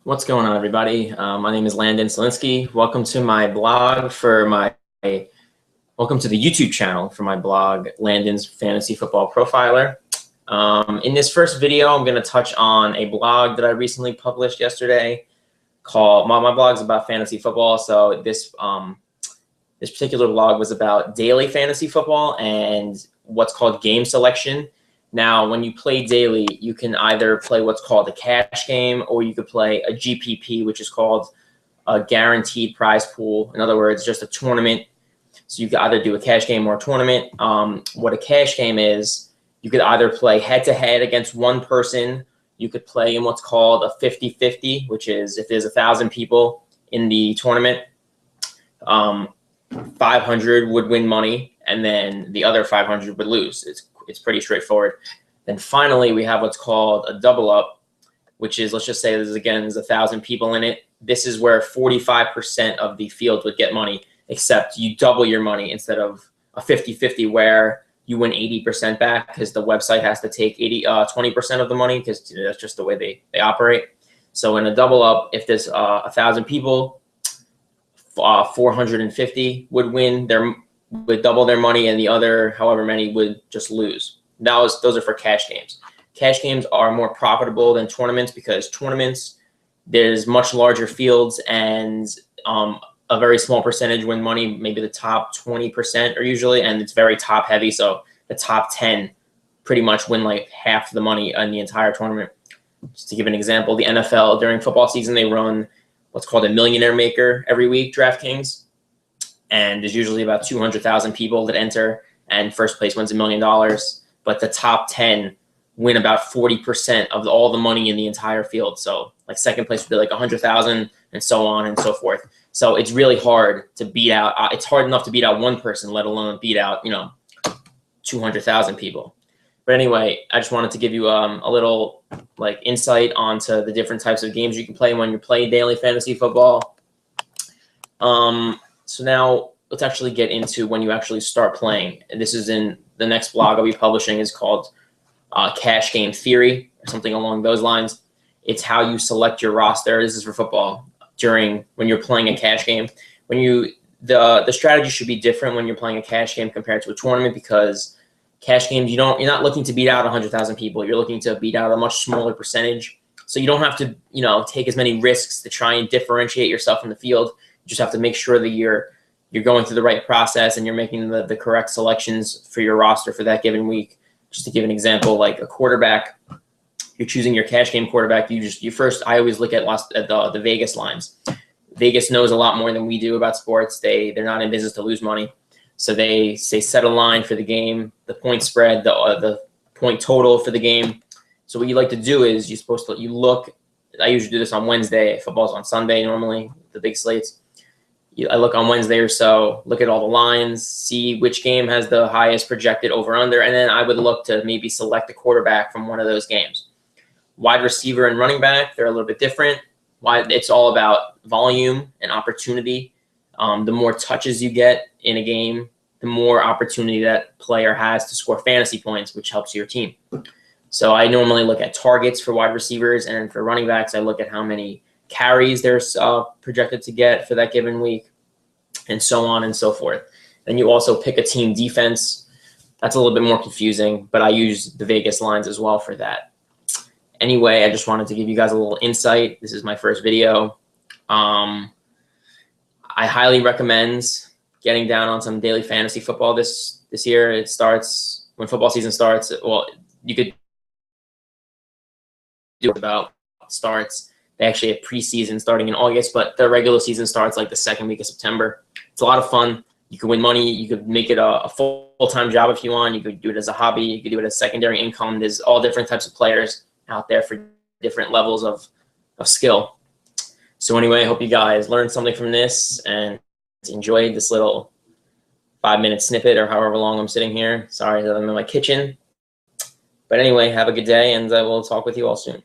What's going on, everybody? My name is Landon. Welcome to my blog welcome to the YouTube channel for my blog, Landon's Fantasy Football Profiler. In this first video, I'm going to touch on a blog that I recently published yesterday called, my blog's about fantasy football. So this particular blog was about daily fantasy football and what's called game selection. Now, when you play daily, you can either play what's called a cash game, or you could play a GPP, which is called a guaranteed prize pool. In other words, just a tournament. So you could either do a cash game or a tournament. What a cash game is, you could either play head-to-head against one person. You could play in what's called a 50-50, which is if there's 1,000 people in the tournament, 500 would win money, and then the other 500 would lose. It's pretty straightforward. Then finally, we have what's called a double up, which is, let's just say there's 1,000 people in it. This is where 45% of the field would get money, except you double your money instead of a 50-50 where you win 80% back because the website has to take 20% of the money because that's just the way they operate. So in a double up, if there's 1,000 people, 450 would win would double their money, and the other however many would just lose. Those are for cash games. Cash games are more profitable than tournaments because tournaments, there's much larger fields and a very small percentage win money. Maybe the top 20% are usually, and it's very top heavy. So the top 10 pretty much win like half the money in the entire tournament. Just to give an example, the NFL during football season, they run what's called a millionaire maker every week, DraftKings. And there's usually about 200,000 people that enter, and first place wins $1 million. But the top 10 win about 40% of all the money in the entire field. So like second place would be like 100,000 and so on and so forth. So it's really hard to beat out. It's hard enough to beat out one person, let alone beat out, 200,000 people. But anyway, I just wanted to give you a little like insight onto the different types of games you can play when you're playing daily fantasy football. So now let's actually get into when you actually start playing. And this is in the next blog I'll be publishing, is called Cash Game Theory or something along those lines. It's how you select your roster. This is for football when you're playing a cash game. The strategy should be different when you're playing a cash game compared to a tournament, because cash games, you're not looking to beat out 100,000 people. You're looking to beat out a much smaller percentage. So you don't have to, take as many risks to try and differentiate yourself in the field. You just have to make sure that you're going through the right process and you're making the correct selections for your roster for that given week. Just to give an example, like a quarterback, you're choosing your cash game quarterback. I always look at the Vegas lines. Vegas knows a lot more than we do about sports. They're not in business to lose money. So they say set a line for the game, the point spread, the point total for the game. So what you like to do is you look. I usually do this on Wednesday. Football's on Sunday normally, the big slates. I look on Wednesday or so, look at all the lines, see which game has the highest projected over-under, and then I would look to maybe select a quarterback from one of those games. Wide receiver and running back, they're a little bit different. It's all about volume and opportunity. The more touches you get in a game, the more opportunity that player has to score fantasy points, which helps your team. So I normally look at targets for wide receivers, and for running backs, I look at how many carries they're projected to get for that given week, and so on and so forth. Then you also pick a team defense. That's a little bit more confusing, but I use the Vegas lines as well for that. Anyway, I just wanted to give you guys a little insight. This is my first video. I highly recommend getting down on some daily fantasy football this year. It starts when football season starts. Well, you could do about starts. They actually have preseason starting in August, but the regular season starts like the second week of September. It's a lot of fun. You can win money. You could make it a full-time job if you want. You could do it as a hobby. You could do it as secondary income. There's all different types of players out there for different levels of skill. So anyway, I hope you guys learned something from this and enjoyed this little 5-minute snippet or however long I'm sitting here. Sorry that I'm in my kitchen. But anyway, have a good day, and I will talk with you all soon.